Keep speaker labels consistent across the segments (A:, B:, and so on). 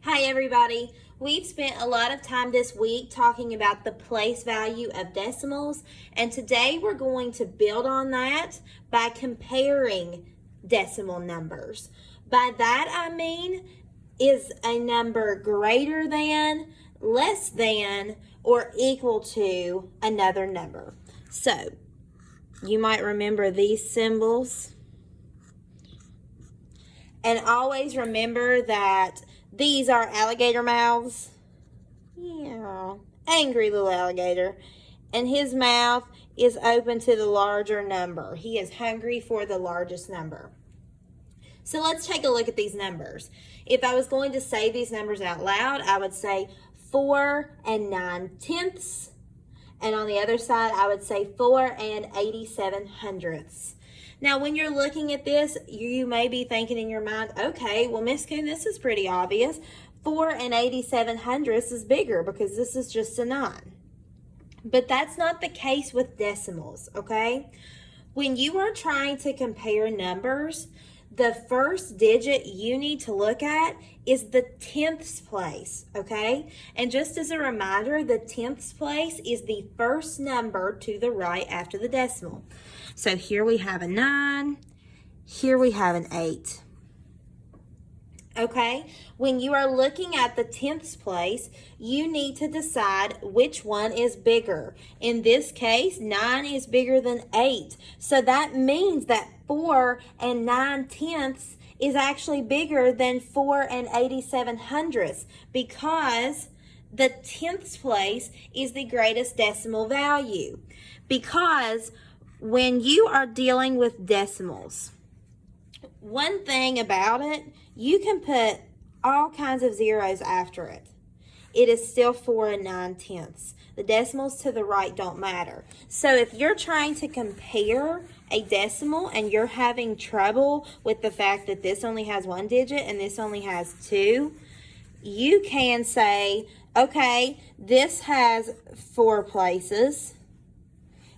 A: Hi everybody. We've spent a lot of time this week talking about the place value of decimals, and today we're going to build on that by comparing decimal numbers. By that I mean, is a number greater than, less than, or equal to another number? So, you might remember these symbols. And always remember that these are alligator mouths. Yeah, angry little alligator. And his mouth is open to the larger number. He is hungry for the largest number. So let's take a look at these numbers. If I was going to say these numbers out loud, I would say 4 9/10. And on the other side, I would say 4 87/100. Now, when you're looking at this, you may be thinking in your mind, okay, well, Miss Coon, this is pretty obvious. 4 87/100 is bigger because this is just a 9. But that's not the case with decimals, okay? When you are trying to compare numbers, the first digit you need to look at is the 10ths place, okay? And just as a reminder, the 10ths place is the first number to the right after the decimal. So here we have a 9, here we have an 8. Okay, when you are looking at the 10ths place, you need to decide which one is bigger. In this case, 9 is bigger than 8. So that means that 4 9/10 is actually bigger than 4 87/100 because the 10ths place is the greatest decimal value. Because when you are dealing with decimals, one thing about it, you can put all kinds of zeros after it. It is still 4 9/10. The decimals to the right don't matter. So if you're trying to compare a decimal and you're having trouble with the fact that this only has one digit and this only has two, you can say, okay, this has 4 places.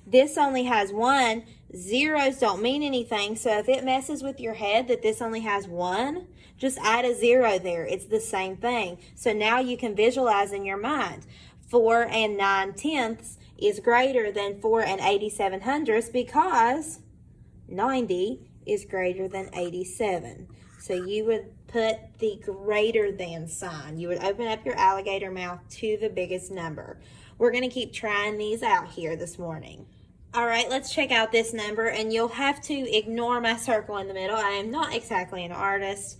A: This only has 1. Zeros don't mean anything, so if it messes with your head that this only has 1, just add a 0 there. It's the same thing. So now you can visualize in your mind. 4 9/10 is greater than 4 87/100 because 90 is greater than 87. So you would put the greater than sign. You would open up your alligator mouth to the biggest number. We're going to keep trying these out here this morning. All right, let's check out this number, and you'll have to ignore my circle in the middle. I am not exactly an artist.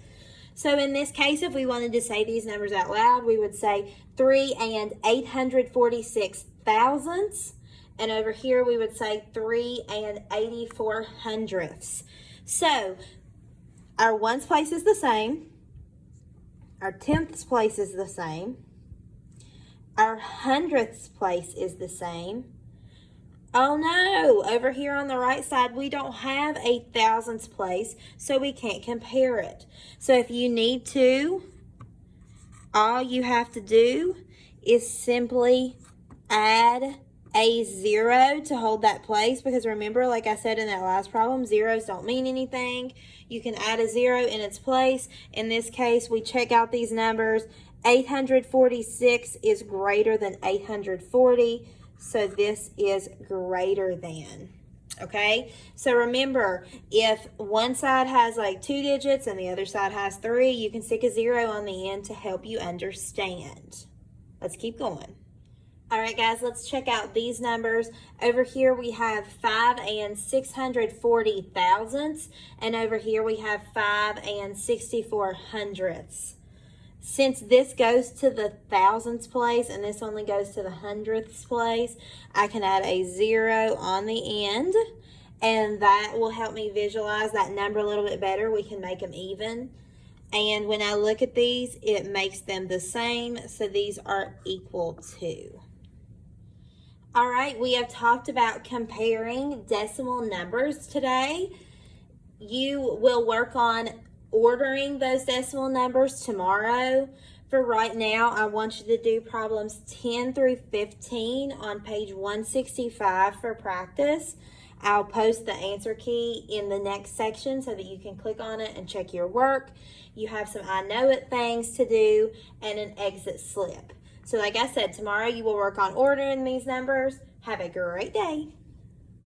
A: So in this case, if we wanted to say these numbers out loud, we would say 3 846 thousandths. And over here, we would say 3 8400ths. So our ones place is the same. Our 10ths place is the same. Our hundredths place is the same. Oh no, over here on the right side, we don't have a thousandths place, so we can't compare it. So if you need to, all you have to do is simply add a 0 to hold that place, because remember, like I said in that last problem, zeros don't mean anything. You can add a 0 in its place. In this case, we check out these numbers. 846 is greater than 840. So this is greater than, okay? So remember, if one side has like 2 digits and the other side has 3, you can stick a 0 on the end to help you understand. Let's keep going. All right, guys, let's check out these numbers. Over here, we have 5 640 thousandths, and over here we have 5 64 hundredths. Since this goes to the thousandths place and this only goes to the hundredths place, I can add a 0 on the end, and that will help me visualize that number a little bit better. We can make them even. And when I look at these, it makes them the same, so these are equal to. All right, we have talked about comparing decimal numbers today. You will work on ordering those decimal numbers tomorrow. For right now, I want you to do problems 10 through 15 on page 165 for practice. I'll post the answer key in the next section so that you can click on it and check your work. You have some I know it things to do and an exit slip. So like I said, tomorrow you will work on ordering these numbers. Have a great day.